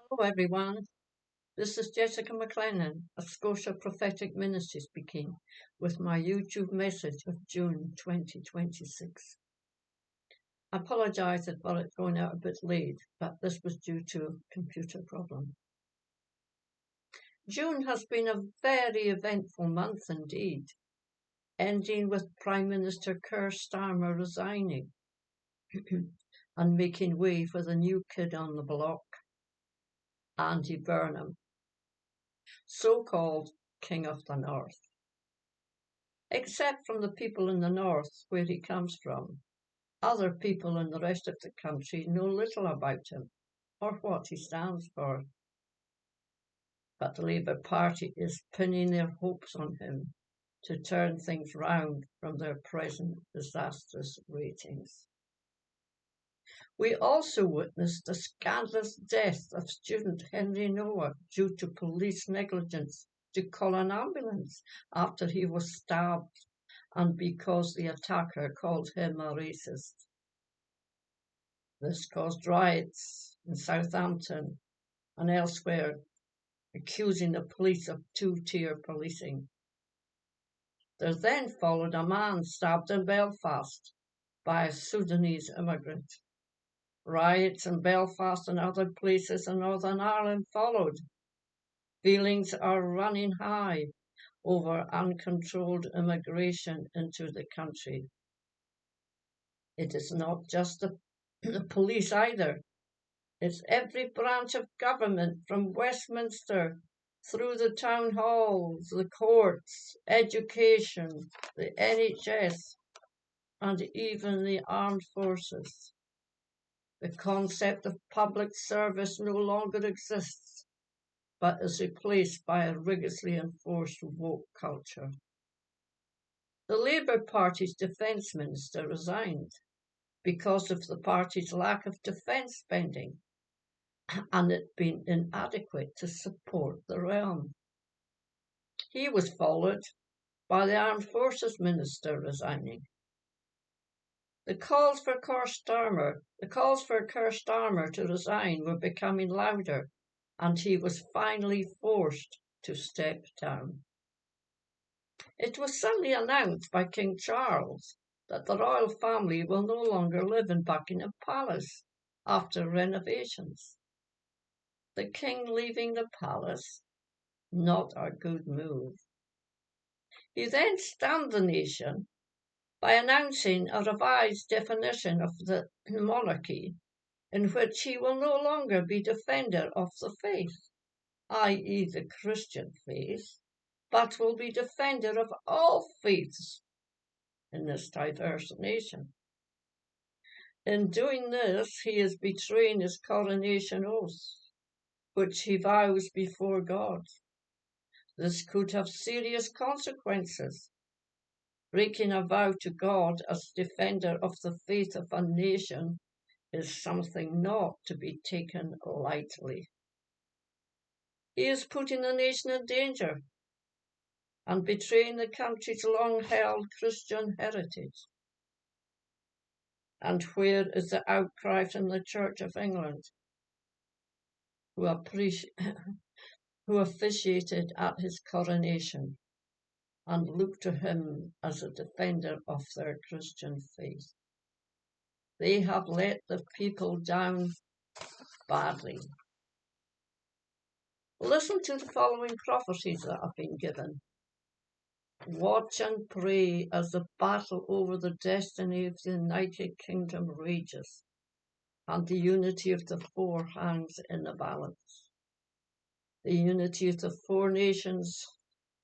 Hello, everyone. This is Jessica McLennan, a Scotia prophetic ministry speaking with my YouTube message of June 2026. I apologise for it going out a bit late, but this was due to a computer problem. June has been a very eventful month indeed, ending with Prime Minister Keir Starmer resigning and making way for the new kid on the block, Andy Burnham, so-called King of the North. Except from the people in the north where he comes from, other people in the rest of the country know little about him or what he stands for. But the Labour Party is pinning their hopes on him to turn things round from their present disastrous ratings. We also witnessed the scandalous death of student Henry Noah due to police negligence to call an ambulance after he was stabbed and because the attacker called him a racist. This caused riots in Southampton and elsewhere, accusing the police of two-tier policing. There then followed a man stabbed in Belfast by a Sudanese immigrant. Riots in Belfast and other places in Northern Ireland followed. Feelings are running high over uncontrolled immigration into the country. It is not just the police either. It's every branch of government from Westminster through the town halls, the courts, education, the NHS, and even the armed forces. The concept of public service no longer exists, but is replaced by a rigorously enforced woke culture. The Labour Party's Defence Minister resigned because of the party's lack of defence spending and it being inadequate to support the realm. He was followed by the Armed Forces Minister resigning. The calls for Keir Starmer to resign were becoming louder, and he was finally forced to step down. It was suddenly announced by King Charles that the royal family will no longer live in Buckingham Palace after renovations. The king leaving the palace, not a good move. He then stunned the nation by announcing a revised definition of the monarchy in which he will no longer be defender of the faith, i.e. the Christian faith, but will be defender of all faiths in this diverse nation. In doing this, he is betraying his coronation oath, which he vows before God. This could have serious consequences. Breaking a vow to God as defender of the faith of a nation is something not to be taken lightly. He is putting the nation in danger and betraying the country's long-held Christian heritage. And where is the outcry from the Church of England, who officiated at his coronation and looked to him as a defender of their Christian faith? They have let the people down badly. Listen to the following prophecies that have been given. Watch and pray as the battle over the destiny of the United Kingdom rages, and the unity of the four hangs in the balance. The unity of the four nations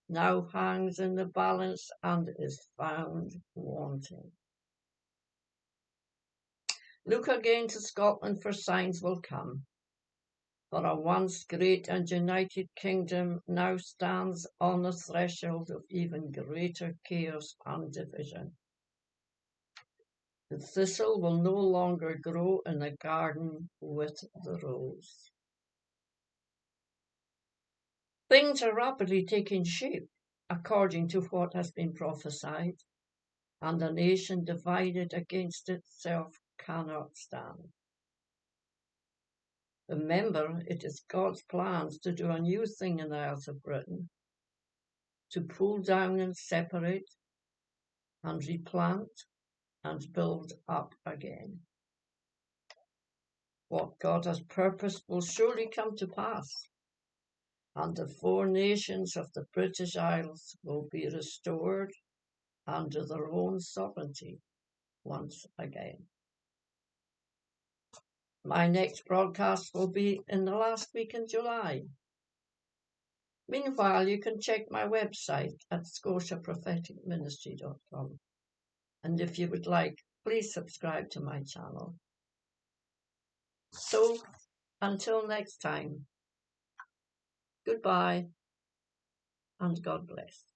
now hangs in the balance and is found wanting. Look again to Scotland, for signs will come. For a once great and united kingdom now stands on the threshold of even greater chaos and division. The thistle will no longer grow in the garden with the rose. Things are rapidly taking shape according to what has been prophesied, and a nation divided against itself cannot stand. Remember, it is God's plans to do a new thing in the Isles of Britain, to pull down and separate and replant and build up again. What God has purposed will surely come to pass, and the 4 nations of the British Isles will be restored under their own sovereignty once again. My next broadcast will be in the last week in July. Meanwhile, you can check my website at scotiapropheticministry.com. And if you would like, please subscribe to my channel. So, until next time, goodbye and God bless.